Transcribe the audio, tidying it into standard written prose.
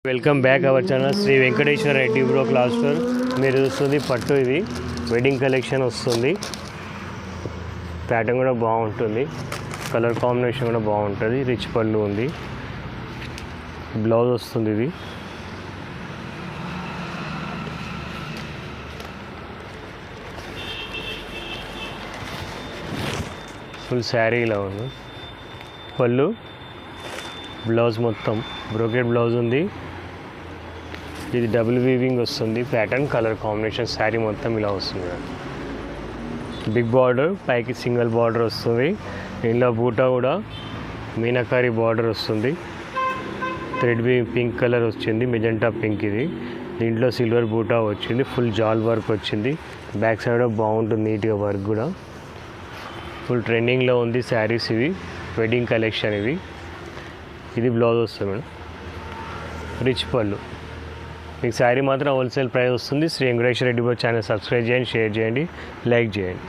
Welcome back our channel Sri Venkateswara Reddy bro cloth store. మీరు చూస్తుంది పట్టు, ఇది వెడ్డింగ్ కలెక్షన్ వస్తుంది. ప్యాటర్న్ కూడా బాగుంటుంది, కలర్ కాంబినేషన్ కూడా బాగుంటుంది. రిచ్ పళ్ళు ఉంది, బ్లౌజ్ వస్తుంది. ఇది ఫుల్ శారీ ఇలా ఉంది. పళ్ళు, బ్లౌజ్ మొత్తం బ్రోకెట్ బ్లౌజ్ ఉంది. ఇది డబుల్ వీవింగ్ వస్తుంది. ప్యాటర్న్ కలర్ కాంబినేషన్ శారీ మొత్తం ఇలా వస్తుంది. బిగ్ బార్డర్, పైకి సింగిల్ బార్డర్ వస్తుంది. ఇందులో బూటా కూడా మీనాకారి బార్డర్ వస్తుంది. థ్రెడ్ పింక్ కలర్ వచ్చింది, మెజెంటా పింక్. ఇది దీంట్లో సిల్వర్ బూటా వచ్చింది. ఫుల్ జాల్ వర్క్ వచ్చింది. బ్యాక్ సైడ్ బాగుంటుంది, నీట్గా వర్క్ కూడా. ఫుల్ ట్రెండింగ్లో ఉంది శారీస్ ఇవి, వెడ్డింగ్ కలెక్షన్ ఇవి. ఇది బ్లౌజ్ వస్తుంది మేడం, రిచ్ పళ్ళు. మీకు శారీ మాత్రం హోల్సేల్ ప్రైస్ వస్తుంది. శ్రీ వెంకటేశ్వర రెడ్డి ఛానల్ సబ్స్క్రైబ్ చేయండి, షేర్ చేయండి, లైక్ చేయండి.